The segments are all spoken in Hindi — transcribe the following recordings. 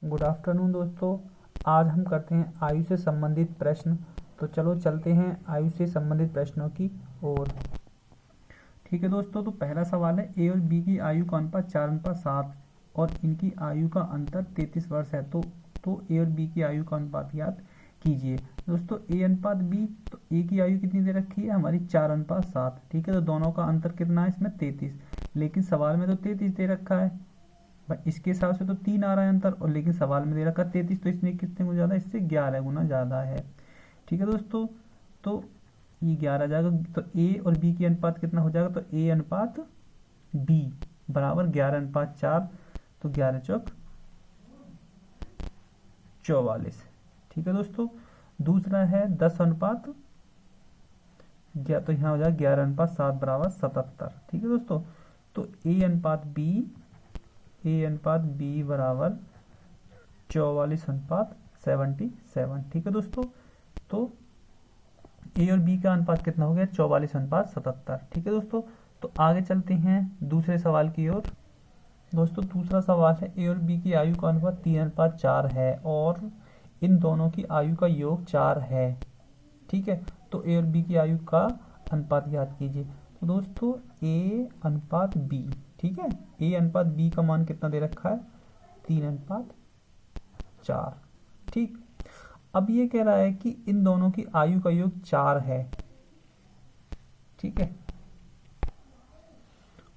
गुड आफ्टरनून दोस्तों। आज हम करते हैं आयु से संबंधित प्रश्न। तो चलो चलते हैं आयु से संबंधित प्रश्नों की ओर। ठीक है दोस्तों, तो पहला सवाल है ए और बी की आयु का अनुपात 4:7 और इनकी आयु का अंतर 33 वर्ष है। तो ए और बी की आयु का अनुपात ज्ञात कीजिए। दोस्तों ए अनुपात बी, तो ए की आयु कितनी दे रखी है हमारी 4:7। ठीक है, तो दोनों का अंतर कितना है इसमें 33, लेकिन सवाल में तो 33 दे रखा है भाई, इसके हिसाब से तो 3 आ रहा है अंतर, और लेकिन सवाल में दे रखा 33, तो इसमें कितने गुना ज़्यादा, इससे 11 गुना ज़्यादा है। ठीक है दोस्तों, तो ये 11 जाएगा, तो ए और बी की अनुपात कितना हो जाएगा, तो ए अनुपात बी बराबर 11:4, तो 11 चौक 44। ठीक है दोस्तों, दूसरा है 10 अनुपात तो यहाँ हो जाएगा 11:7 बराबर 77। ठीक है दोस्तों, तो ए अनुपात बी बराबर 44:77। ठीक है दोस्तों, तो ए और बी का अनुपात कितना हो गया 44:77। ठीक है दोस्तों, तो आगे चलते हैं दूसरे सवाल की ओर। दोस्तों दूसरा सवाल है ए और बी की आयु का अनुपात 3:4 है और इन दोनों की आयु का योग 4 है। ठीक है, तो ए और बी की आयु का अनुपात ज्ञात कीजिए। तो दोस्तों ए अनुपात बी, ठीक है, ए अनुपात बी का मान कितना दे रखा है 3:4। ठीक, अब ये कह रहा है कि इन दोनों की आयु का योग 4 है। ठीक है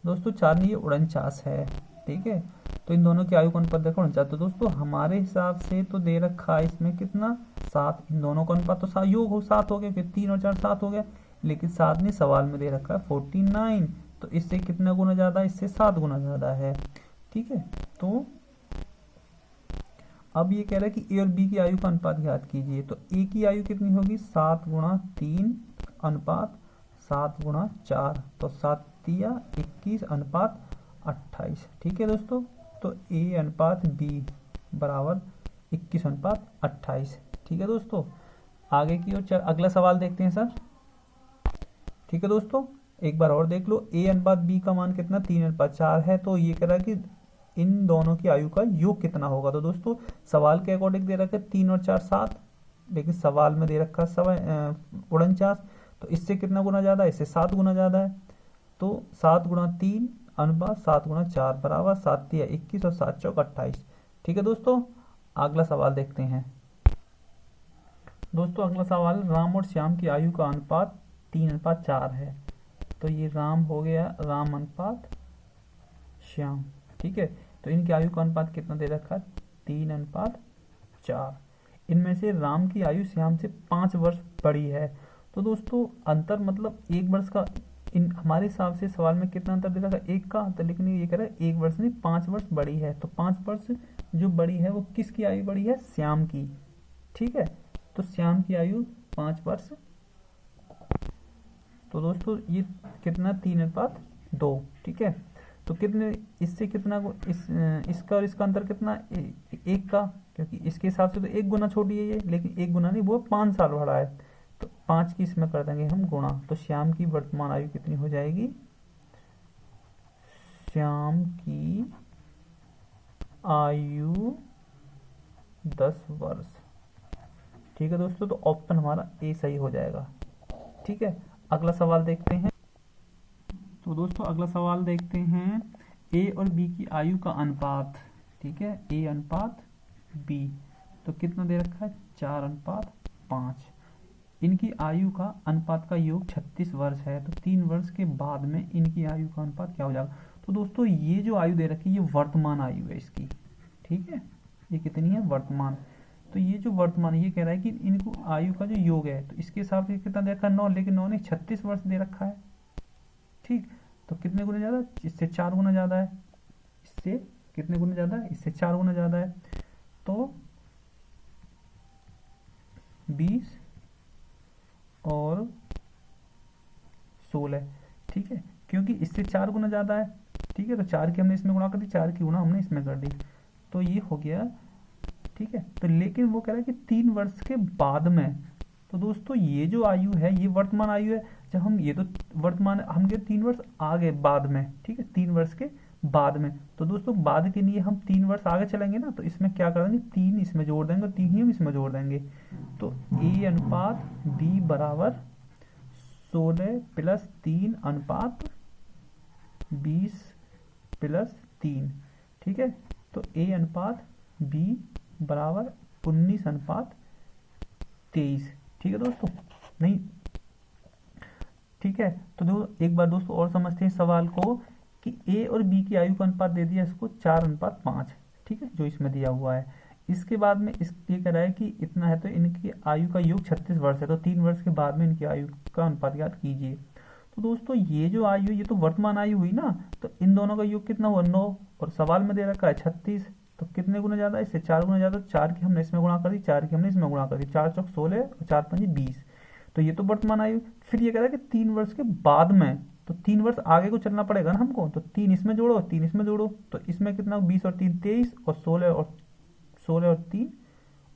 दोस्तों, 4 नहीं, ये 49 है। ठीक है, तो इन दोनों की आयु का अनुपात देखो 49। तो दोस्तों हमारे हिसाब से तो दे रखा है इसमें कितना 7, इन दोनों का अनुपात तो योग हो 7 हो गया, फिर 3 और 4 7 हो गया, लेकिन 7 नहीं, सवाल में दे रखा है 49, तो इससे कितना गुना ज़्यादा है, इससे 7 गुना ज़्यादा है। ठीक है, तो अब ये कह रहा है कि ए और बी की आयु का अनुपात ज्ञात कीजिए। तो ए की आयु कितनी होगी 7:3 अनुपात 7:4, तो 7 या 21 अनुपात 28। ठीक है दोस्तों, तो ए अनुपात बी बराबर 21:28। ठीक है दोस्तों, आगे की ओर अगला सवाल देखते हैं सर। ठीक है दोस्तों, एक बार और देख लो, ए अनुपात बी का मान कितना 3:4 है, तो ये कह रहा है कि इन दोनों की आयु का योग कितना होगा। तो दोस्तों सवाल के अकॉर्डिंग दे रखा है 3 और 4 7, लेकिन सवाल में दे रखा है 49, तो इससे कितना गुना ज़्यादा है, इससे 7 गुना ज़्यादा है। तो 7:3 अनुपात 7:4 बराबर 7 या 21 और 7 चौक 28। ठीक है दोस्तों, अगला सवाल देखते हैं। दोस्तों अगला सवाल, राम और श्याम की आयु का अनुपात 3:4 है। तो ये राम हो गया, राम अनुपात श्याम। ठीक है, तो इनकी आयु का अनुपात कितना दे रखा है 3:4। इनमें से राम की आयु श्याम से 5 वर्ष बड़ी है। तो दोस्तों अंतर मतलब 1 वर्ष का, इन हमारे हिसाब से सवाल में कितना अंतर दे रखा है 1 का अंतर, लेकिन ये कह रहा है 1 वर्ष नहीं 5 वर्ष बड़ी है। तो 5 वर्ष जो बड़ी है वो किसकी आयु बड़ी है, श्याम की। ठीक है, तो श्याम की आयु 5 वर्ष। तो दोस्तों ये कितना 3:2। ठीक है, तो कितने, इससे कितना इसका और इसका अंतर कितना 1 का, क्योंकि इसके हिसाब से तो 1 गुना छोटी है ये, लेकिन 1 गुना नहीं, वो 5 साल बड़ा है। तो 5 की इसमें कर देंगे हम गुणा, तो श्याम की वर्तमान आयु कितनी हो जाएगी, श्याम की आयु 10 वर्ष। ठीक है दोस्तों, तो ऑप्शन हमारा ए सही हो जाएगा। ठीक है, अगला सवाल देखते हैं। तो दोस्तों अगला सवाल देखते हैं, ए और बी की आयु का अनुपात। ठीक है, ए अनुपात बी, तो कितना दे रखा है 4:5। इनकी आयु का अनुपात का योग 36 वर्ष है। तो 3 वर्ष के बाद में इनकी आयु का अनुपात क्या हो जाएगा। तो दोस्तों ये जो आयु दे रखी है ये वर्तमान आयु है इसकी। ठीक है, ये कितनी है वर्तमान। तो ये जो वर्तमान, ये कह रहा है कि इनको आयु का जो योग है, तो इसके हिसाब से कितना दे रखा है 9, लेकिन 9 ने 36 वर्ष दे रखा है। ठीक, तो कितने गुना ज़्यादा, इससे 4 गुना ज़्यादा है। इससे कितने गुना ज़्यादा है, इससे 4 गुना ज़्यादा है। तो 20 और 16। ठीक है, क्योंकि इससे 4 गुना ज़्यादा है। ठीक है, तो 4 की हमने इसमें गुणा कर दी, 4 की गुणा हमने इसमें कर दी, तो ये हो गया। ठीक है, तो लेकिन वो कह रहा है कि 3 वर्ष के बाद में। तो दोस्तों ये जो आयु है ये वर्तमान आयु है। जब हम ये तो वर्तमान, हम गए 3 वर्ष आगे बाद में। ठीक है, 3 वर्ष के बाद में। तो दोस्तों बाद के लिए हम 3 वर्ष आगे चलेंगे ना, तो इसमें क्या करेंगे, 3 इसमें जोड़ देंगे और 3 ही हम इसमें जोड़ देंगे। तो ए अनुपात बी बराबर 16 प्लस 3 अनुपात 20 प्लस 3। ठीक है, तो ए अनुपात बी बराबर 19 अनुपात 23। ठीक है दोस्तों, नहीं ठीक है। तो एक बार दोस्तों और समझते हैं सवाल को कि ए और बी की आयु का अनुपात दे दिया इसको 4:5। ठीक है, जो इसमें दिया हुआ है। इसके बाद में इस ये कह रहा है कि इतना है तो इनकी आयु का योग 36 वर्ष है, तो 3 वर्ष के बाद में इनकी आयु का अनुपात ज्ञात कीजिए। तो दोस्तों ये जो आयु, ये तो वर्तमान आयु हुई ना, तो इन दोनों का योग कितना हुआ 9, और सवाल में दे रखा है 36, तो कितने गुना ज़्यादा, इससे 4 गुना ज़्यादा। 4 की हमने इसमें गुणा कर दी, 4 की हमने इसमें गुणा कर दी, 4 चौक 16 और 4 पंजे 20। तो ये तो वर्तमान आयु। फिर ये कह रहा है कि 3 वर्ष के बाद में, तो 3 वर्ष आगे को चलना पड़ेगा ना हमको, तो 3 इसमें जोड़ो, 3 इसमें जोड़ो, तो इसमें कितना 20 और 3 23 और 16 और 3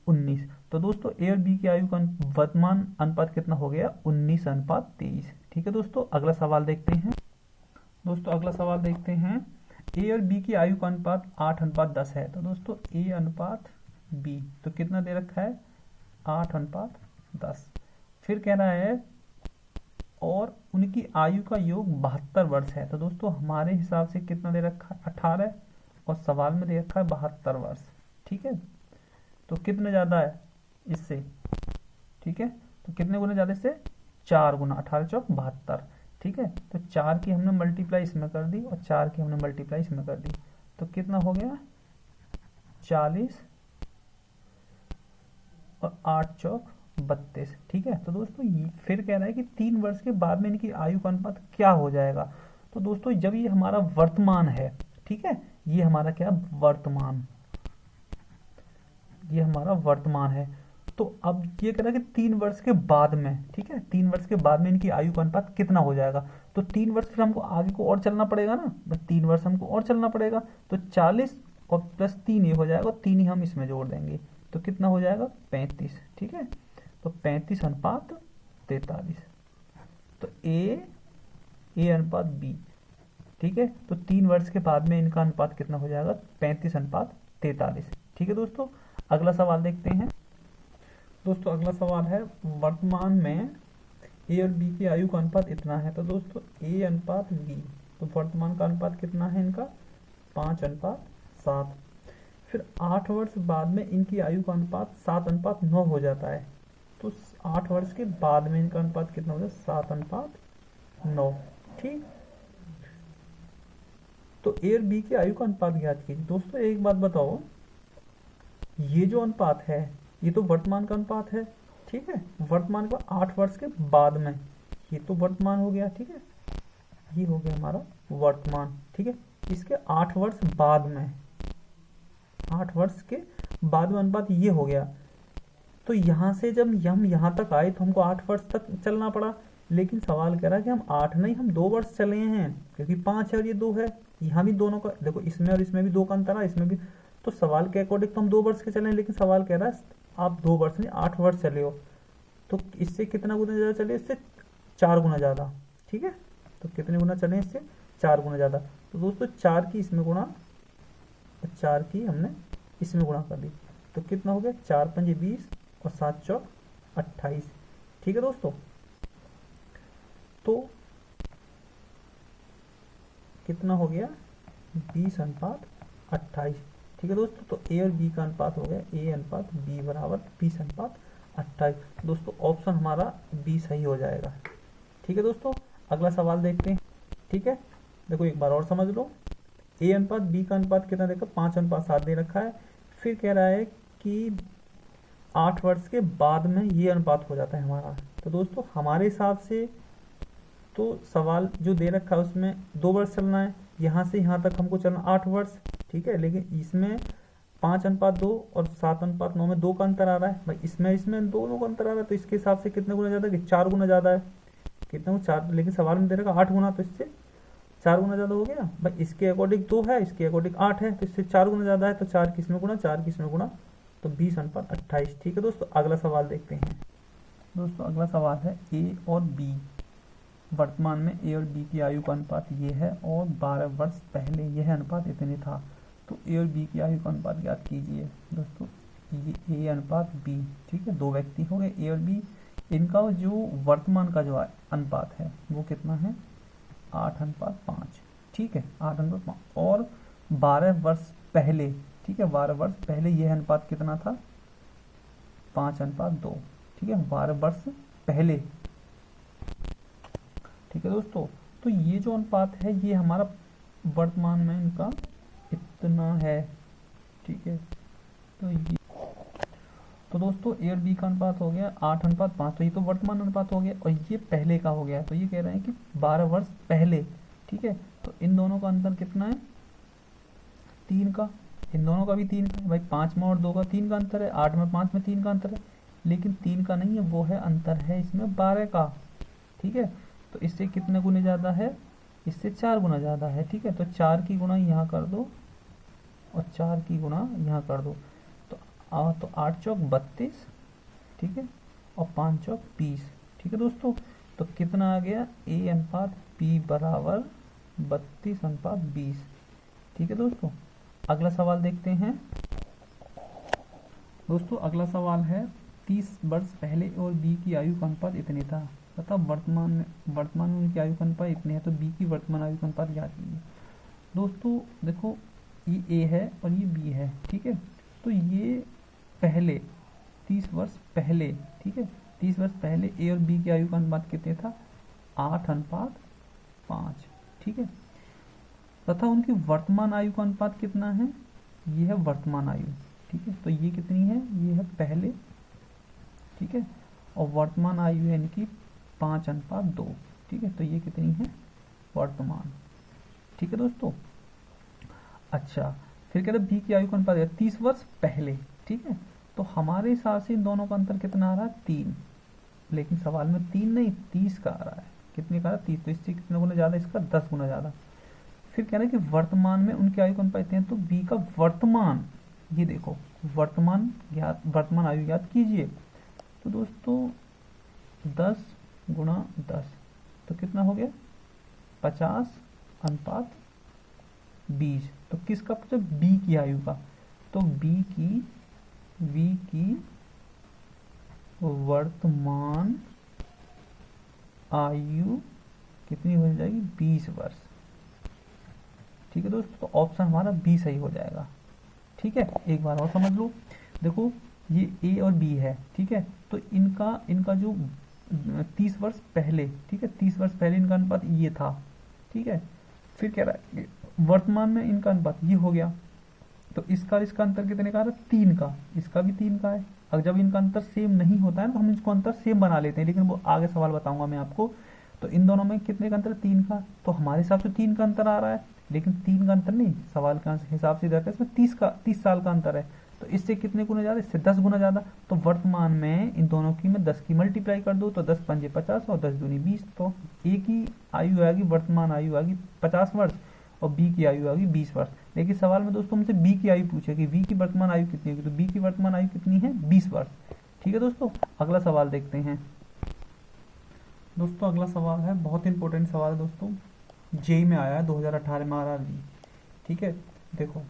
19। तो दोस्तों ए और बी की आयु का वर्तमान अनुपात कितना हो गया, 19:23। ठीक है दोस्तों, अगला सवाल देखते हैं। दोस्तों अगला सवाल देखते हैं, ए और बी की आयु का अनुपात 8:10 है। तो दोस्तों ए अनुपात बी तो कितना दे रखा है, 8:10। फिर कह रहा है और उनकी आयु का योग 72 वर्ष है। तो दोस्तों हमारे हिसाब से कितना दे रखा है, 18, और सवाल में दे रखा है 72 वर्ष। ठीक है, तो कितने ज़्यादा है इससे, ठीक है, तो कितने गुना ज़्यादा इससे, 4 गुना, 18 चौक 72। ठीक है, तो 4 की हमने मल्टीप्लाई इसमें कर दी और 4 की हमने मल्टीप्लाई इसमें कर दी, तो कितना हो गया 40 और 8 चौक 32। ठीक है, तो दोस्तों फिर कह रहा है कि 3 वर्ष के बाद में इनकी आयु का अनुपात क्या हो जाएगा। तो दोस्तों जब ये हमारा वर्तमान है, ठीक है, ये हमारा क्या वर्तमान, ये हमारा वर्तमान है। तो अब ये कह रहा है कि 3 वर्ष के बाद में, ठीक है, 3 वर्ष के बाद में इनकी आयु का अनुपात कितना हो जाएगा। तो 3 वर्ष फिर हमको आगे को और चलना पड़ेगा ना, बस 3 वर्ष हमको और चलना पड़ेगा, तो 40 और प्लस 3 ये हो जाएगा, 3 ही हम इसमें जोड़ देंगे, तो कितना हो जाएगा 35। ठीक है, तो 35:43। तो ए अनुपात बी, ठीक है, तो 3 वर्ष के बाद में इनका अनुपात कितना हो जाएगा, 35:43। ठीक है दोस्तों, अगला सवाल देखते हैं। दोस्तों अगला सवाल है, वर्तमान में ए और बी की आयु का अनुपात इतना है। तो दोस्तों ए अनुपात बी, तो वर्तमान का अनुपात कितना है इनका, 5:7। फिर 8 वर्ष बाद में इनकी आयु का अनुपात 7:9 हो जाता है। तो 8 वर्ष के बाद में इनका अनुपात कितना हो जाए, 7:9। ठीक, तो ए और बी की आयु का अनुपात ज्ञात कीजिए। दोस्तों एक बात बताओ, ये जो अनुपात है ये तो वर्तमान का अनुपात है। ठीक है, वर्तमान का 8 वर्ष के बाद में, ये तो वर्तमान हो गया। ठीक है, ये हो गया हमारा वर्तमान। ठीक है, इसके 8 वर्ष बाद में, 8 वर्ष के बाद में अनुपात ये हो गया। तो यहाँ से जब हम यहाँ तक आए तो हमको 8 वर्ष तक चलना पड़ा, लेकिन सवाल कह रहा है कि हम 8 नहीं, हम 2 वर्ष चले हैं, क्योंकि 5 है और ये 2 है। यहाँ भी दोनों का देखो, इसमें और इसमें भी 2 का अंतर है, इसमें भी। तो सवाल के अकॉर्डिंग तो हम 2 वर्ष के चले, लेकिन सवाल कह रहा है आप 2 वर्ष नहीं 8 वर्ष चले हो, तो इससे कितना गुना ज़्यादा चले, इससे 4 गुना ज़्यादा। ठीक है, तो कितने गुना चले, इससे 4 गुना ज़्यादा। तो दोस्तों 4 की इसमें गुणा, 4 की हमने इसमें गुणा कर दी, तो कितना हो गया, 4 पंजे 20 और 7 चौक 28। ठीक है दोस्तों, तो कितना हो गया 20:28। ठीक है दोस्तों, तो ए और बी का अनुपात हो गया ए अनुपात बी बराबर 20:28। दोस्तों ऑप्शन हमारा बी सही हो जाएगा। ठीक है दोस्तों, अगला सवाल देखते हैं। ठीक है, देखो एक बार और समझ लो, ए अनुपात बी का अनुपात कितना देखो, 5:7 दे रखा है। फिर कह रहा है कि 8 वर्ष के बाद में ये अनुपात हो जाता है हमारा। तो दोस्तों हमारे हिसाब से तो सवाल जो दे रखा है उसमें 2 वर्ष चलना है, यहाँ से यहाँ तक हमको चलना 8 वर्ष। ठीक है, लेकिन इसमें 5:2 और 7:9 में 2 का अंतर आ रहा है भाई, इसमें दोनों का अंतर आ रहा है, तो इसके हिसाब से कितने गुना ज़्यादा है, 4 गुना ज़्यादा है। कितना 4, लेकिन सवाल में दे रखा 8 गुना, तो इससे 4 गुना ज़्यादा हो गया भाई। इसके अकॉर्डिंग 2 है, इसके अकॉर्डिंग 8 है, तो इससे 4 गुना ज़्यादा है, तो 4 किसमें गुना, 4 किसमें गुना, तो 20:28। ठीक है दोस्तों, अगला सवाल देखते हैं। दोस्तों अगला सवाल है, ए और बी वर्तमान में ए और बी की आयु का अनुपात ये है और 12 वर्ष पहले यह अनुपात इतने था। तो ए और बी की आयु का अनुपात ज्ञात कीजिए। दोस्तों ये ए अनुपात बी, ठीक है, दो व्यक्ति हो गए ए और बी। इनका जो वर्तमान का जो अनुपात है वो कितना है, 8:5, ठीक है, 8:5। और 12 वर्ष पहले, ठीक है, 12 वर्ष पहले यह अनुपात कितना था, 5:2, ठीक है, 12 वर्ष पहले, ठीक है दोस्तों। तो ये जो अनुपात है ये हमारा वर्तमान में इनका इतना है, ठीक है। तो दोस्तों ए और बी का अनुपात हो गया 8:5, तो ये तो वर्तमान अनुपात हो गया और ये पहले का हो गया। तो ये कह रहे हैं कि 12 वर्ष पहले, ठीक है। तो इन दोनों का अंतर कितना है, 3 का। इन दोनों का भी 3 का है भाई, 5 में और 2 का 3 का अंतर है, 8 में 5 में 3 का अंतर है। लेकिन 3 का नहीं है, वो है अंतर है इसमें 12 का, ठीक है। तो इससे कितने गुने ज़्यादा है, इससे 4 गुना ज़्यादा है, ठीक है। तो 4 की गुना यहाँ कर दो और 4 की गुना यहाँ कर दो। तो 8 चौक 32, ठीक है, और 5 चौक 20, ठीक है दोस्तों। तो कितना आ गया, ए अनुपात बी बराबर 32:20, ठीक है दोस्तों। अगला सवाल देखते हैं दोस्तों। अगला सवाल है 30 वर्ष पहले और बी की आयु का अनुपात इतने था तथा वर्तमान में उनकी आयु का अनुपात इतने है, तो बी की वर्तमान आयु का अनुपात ज्ञात कीजिए। दोस्तों देखो ये ए है और ये बी है, ठीक है। तो ये पहले 30 वर्ष पहले, ठीक है, 30 वर्ष पहले ए और बी की आयु का अनुपात कितने था, 8:5, ठीक है। तथा उनकी वर्तमान आयु का अनुपात कितना है, ये है वर्तमान आयु, ठीक है। तो ये कितनी है, ये है पहले, ठीक है, और वर्तमान आयु है इनकी 5:2, ठीक है। तो ये कितनी है, वर्तमान, ठीक है दोस्तों। अच्छा, फिर कहते हैं बी की आयु का अनुपात है 30 वर्ष पहले, ठीक है। तो हमारे हिसाब से इन दोनों का अंतर कितना आ रहा है, 3। लेकिन सवाल में 3 नहीं 30 का आ रहा है। कितने का आ रहा है, 30। तो इससे कितने गुना ज़्यादा, इसका 10 गुना ज़्यादा। फिर कह रहे हैं कि वर्तमान में उनकी आयु का अनुपात हैं, तो बी का वर्तमान, ये देखो वर्तमान आयु ज्ञात कीजिए। तो दोस्तों 10 गुणा 10 तो कितना हो गया, 50:20। तो किसका पूछा, बी की आयु का। तो बी की वर्तमान आयु कितनी हो जाएगी, 20 वर्ष, ठीक है दोस्तों। तो ऑप्शन हमारा बी सही हो जाएगा, ठीक है। एक बार और समझ लो, देखो ये ए और बी है, ठीक है। तो इनका जो 30 वर्ष पहले, ठीक है, 30 वर्ष पहले इनका अनुपात ये था, ठीक है। फिर कह रहा है वर्तमान में इनका अनुपात ये हो गया। तो इसका अंतर कितने का आ रहा है, 3 का। इसका भी 3 का है। अब जब इनका अंतर सेम नहीं होता है तो हम इसको अंतर सेम बना लेते हैं, लेकिन वो आगे सवाल बताऊंगा मैं आपको। तो इन दोनों में कितने का अंतर, 3 का। तो हमारे हिसाब से 3 का अंतर आ रहा है, लेकिन 3 का अंतर नहीं, सवाल के हिसाब से देखा इसमें 30 साल का अंतर है। तो इससे कितने गुना ज़्यादा, इससे 10 गुना ज़्यादा। तो वर्तमान में इन दोनों की मैं 10 की मल्टीप्लाई कर दूँ तो 10 पंजे 50 और 10 दूनी 20। तो ए की आयु आएगी, वर्तमान आयु आएगी 50 वर्ष और बी की आयु आएगी 20 वर्ष। लेकिन सवाल में दोस्तों हमसे बी की आयु पूछेगी, बी की वर्तमान आयु कितनी होगी। तो बी की वर्तमान आयु कितनी है, 20 वर्ष, ठीक है दोस्तों। अगला सवाल देखते हैं दोस्तों। अगला सवाल है बहुत इंपॉर्टेंट सवाल है दोस्तों, जेई में आया है 2018 में RRB, ठीक है। देखो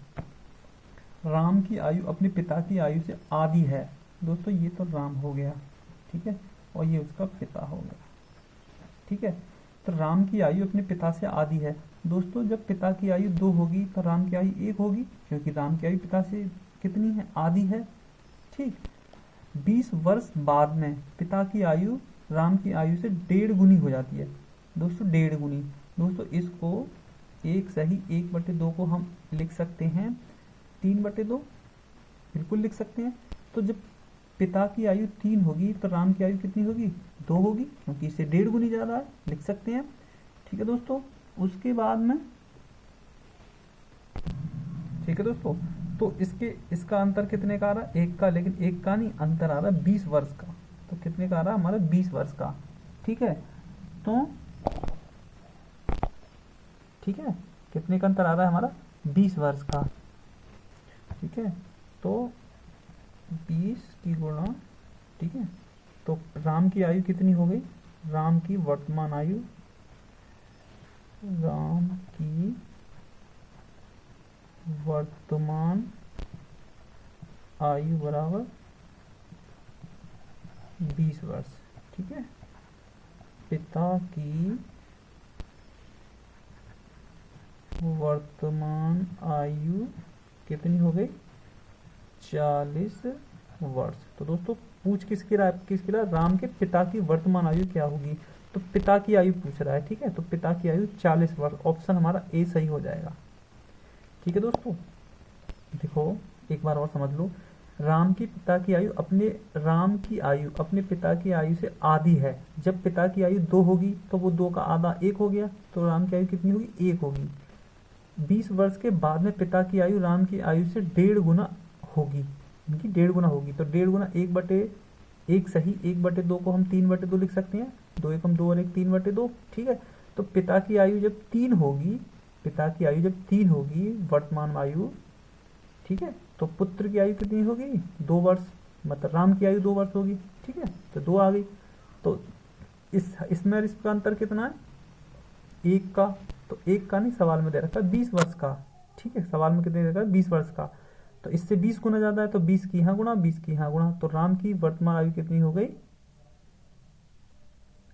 राम की आयु अपने पिता की आयु से आधी है। दोस्तों ये तो राम हो गया, ठीक है, और ये उसका पिता हो गया, ठीक है। तो राम की आयु अपने पिता से आधी है। दोस्तों जब पिता की आयु 2 होगी तो राम की आयु 1 होगी, क्योंकि राम की आयु पिता से कितनी है, आधी है, ठीक। 20 वर्ष बाद में पिता की आयु राम की आयु से 1.5 गुनी हो जाती है दोस्तों, 1.5 गुनी। दोस्तों इसको 1 सही 1/2 को हम लिख सकते हैं 3/2, बिल्कुल लिख सकते हैं। तो जब पिता की आयु 3 होगी तो राम की आयु कितनी होगी, 2 होगी, क्योंकि इससे 1.5 गुनी ज़्यादा है, लिख सकते हैं, ठीक है दोस्तों। उसके बाद में, ठीक है दोस्तों, तो इसका अंतर कितने का आ रहा है, 1 का, लेकिन 1 का नहीं, अंतर आ रहा है 20 वर्ष का। तो कितने का आ रहा है हमारा, 20 वर्ष का, ठीक है। तो ठीक है, कितने का अंतर आ रहा है हमारा, 20 वर्ष का, ठीक है। तो 20 की गुणा, ठीक है। तो राम की आयु कितनी हो गई, राम की वर्तमान आयु राम की वर्तमान आयु बराबर 20 वर्ष। ठीक है, पिता की वर्तमान आयु कितनी हो गई? 40 वर्ष। तो दोस्तों पूछ किसकी रहा? राम के पिता की वर्तमान आयु क्या होगी? तो पिता की आयु पूछ रहा है। ठीक है, तो पिता की आयु 40 वर्ष। ऑप्शन हमारा ए सही हो जाएगा। ठीक है दोस्तों, देखो एक बार और समझ लो। राम की आयु अपने पिता की आयु से आधी है। जब पिता की आयु 2 होगी तो वो 2 का आधा 1 हो गया, तो राम की आयु कितनी होगी? 1 होगी। 20 वर्ष के बाद में पिता की आयु राम की आयु से 1.5 गुना होगी, इनकी 1.5 गुना होगी। तो 1.5 गुना 1/1 सही, 1/2 को हम 3/2 लिख सकते हैं। 2 1 2 और 1 3/2। ठीक है, तो पिता की आयु जब 3 होगी वर्तमान आयु, ठीक है, तो पुत्र की आयु कितनी होगी? 2 वर्ष, मतलब राम की आयु 2 वर्ष होगी। ठीक है, तो 2 आ गई। तो इसमें इसका अंतर कितना है? 1 का। तो 1 का नहीं, सवाल में दे रखा है 20 वर्ष का। ठीक है, सवाल में कितने दे रखा है? 20 वर्ष का। तो इससे 20 गुना ज्यादा है, तो 20 की यहाँ गुणा, 20 की यहाँ गुणा। तो राम की वर्तमान आयु कितनी हो गई?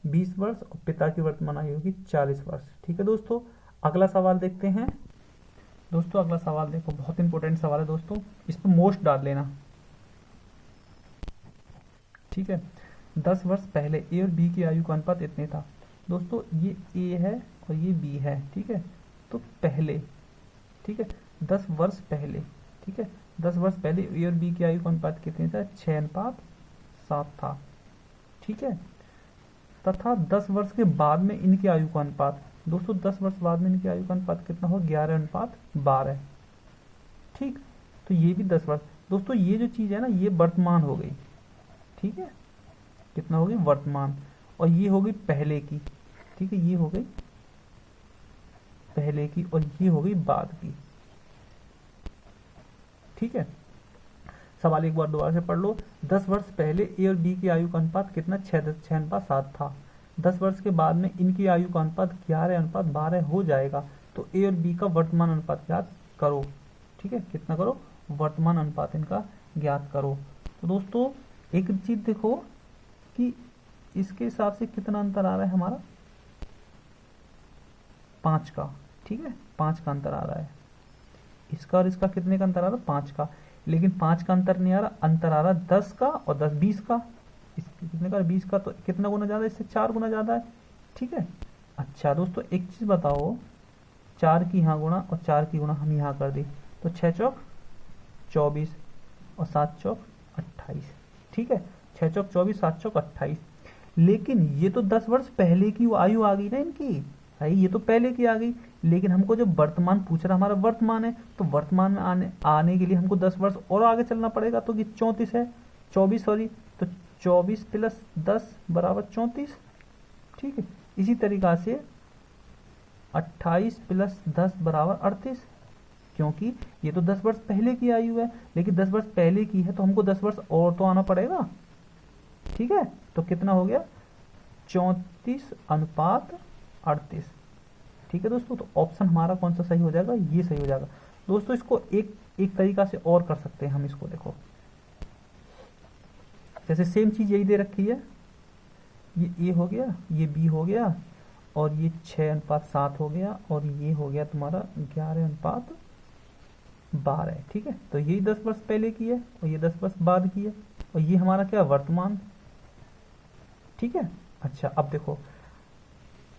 20 वर्ष, और पिता की वर्तमान आयु होगी 40 वर्ष। ठीक है दोस्तों, अगला सवाल देखते हैं। दोस्तों अगला सवाल देखो, बहुत इंपॉर्टेंट सवाल है दोस्तों, इस पर मोस्ट डाल लेना। ठीक है, 10 वर्ष पहले ए और बी की आयु का अनुपात इतने था। दोस्तों ये ए है और ये बी है। ठीक है, तो पहले, ठीक है, 10 वर्ष पहले, ठीक है, 10 वर्ष पहले ए और बी की आयु का अनुपात कितने था? 6:7 था। ठीक है, तथा 10 वर्ष के बाद में इनकी आयु का अनुपात, दोस्तों 10 वर्ष बाद में इनकी आयु का अनुपात कितना हो? 11:12। ठीक, तो ये भी 10 वर्ष। दोस्तों ये जो चीज है ना, ये वर्तमान हो गई। ठीक है, कितना हो गई? वर्तमान। और ये हो गई पहले की। ठीक है, ये हो गई पहले की और ये हो गई बाद की। ठीक है, सवाल एक बार दोबारा से पढ़ लो। 10 वर्ष पहले ए और बी की आयु का अनुपात कितना? 6:7 था। 10 वर्ष के बाद में इनकी आयु का अनुपात 11:12 हो जाएगा। तो ए और बी का वर्तमान अनुपात ज्ञात करो। ठीक है, कितना करो? वर्तमान अनुपात इनका ज्ञात करो। तो दोस्तों एक चीज देखो कि इसके हिसाब से कितना अंतर आ रहा है हमारा? 5 का। ठीक है, 5 का अंतर आ रहा है। इसका और इसका कितने का अंतर आ रहा है? 5 का। लेकिन 5 का अंतर नहीं आ रहा, अंतर आ रहा 10 का और 10 20 का। इसके कितने का? 20 का। तो कितना गुना ज्यादा है? इससे 4 गुना ज्यादा है। ठीक है, अच्छा दोस्तों एक चीज बताओ, 4 की यहाँ गुणा और 4 की गुणा हम यहाँ कर दी, तो 6 चौक 24 और 7 चौक 28। ठीक है, 6 चौक 24, 7 चौक 28। लेकिन ये तो 10 वर्ष पहले की वो आयु आ गई ना इनकी, सही, ये तो पहले की आ गई। लेकिन हमको जब वर्तमान पूछ रहा, हमारा वर्तमान है, तो वर्तमान में आने के लिए हमको 10 वर्ष और आगे चलना पड़ेगा। तो ये 34 है, 24 सॉरी, तो 24 + 10 = 34। ठीक है, इसी तरीका से 28 + 10 = 38, क्योंकि ये तो 10 वर्ष पहले की आयु है। लेकिन 10 वर्ष पहले की है तो हमको 10 वर्ष और तो आना पड़ेगा। ठीक है, तो कितना हो गया? 34:38। ठीक है दोस्तों, तो ऑप्शन हमारा कौन सा सही हो जाएगा? ये सही हो जाएगा। दोस्तों इसको एक तरीका से और कर सकते हैं हम। इसको देखो, जैसे सेम चीज यही दे रखी है, ये ए हो गया, ये बी हो गया, और ये 6:7 हो गया, और ये हो गया तुम्हारा 11:12। ठीक है, तो यही 10 वर्ष पहले की है और ये 10 वर्ष बाद की है, और ये हमारा क्या? वर्तमान। ठीक है, अच्छा अब देखो,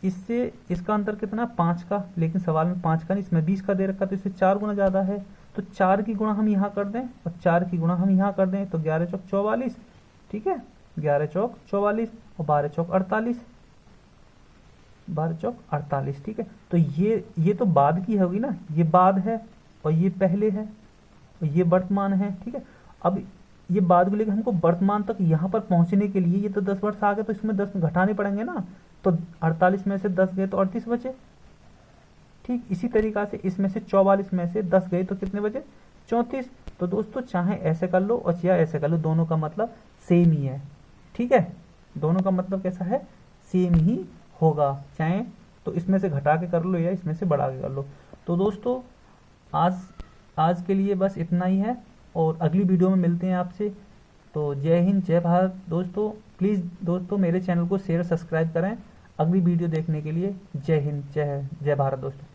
इससे इसका अंतर कितना? 5 का। लेकिन सवाल में 5 का नहीं, इसमें 20 का दे रखा, तो इससे 4 गुना ज्यादा है। तो 4 की गुणा हम यहाँ कर दें और 4 की गुणा हम यहाँ कर दें, तो 11 चौक 44। ठीक है, 11 चौक 44 और 12 चौक 48, 12 चौक 48। ठीक है, तो ये तो बाद की होगी ना, ये बाद है और ये पहले है और ये वर्तमान है। ठीक है, अब ये बाद को लेकर हमको वर्तमान तक यहाँ पर पहुंचने के लिए ये तो 10 वर्ष आ गए, तो इसमें 10 घटाने पड़ेंगे ना। तो 48 में से 10 गए तो 38 बचे। ठीक, इसी तरीका से इसमें से 44 में से 10 गए तो कितने बचे? 34। तो दोस्तों चाहे ऐसे कर लो और या ऐसे कर लो, दोनों का मतलब सेम ही है। ठीक है, दोनों का मतलब कैसा है? सेम ही होगा। चाहे तो इसमें से घटा के कर लो या इसमें से बढ़ा के कर लो। तो दोस्तों आज आज के लिए बस इतना ही है, और अगली वीडियो में मिलते हैं आपसे। तो जय हिंद, जय भारत दोस्तों। प्लीज़ दोस्तों मेरे चैनल को शेयर सब्सक्राइब करें अगली वीडियो देखने के लिए। जय हिंद, जय भारत दोस्तों।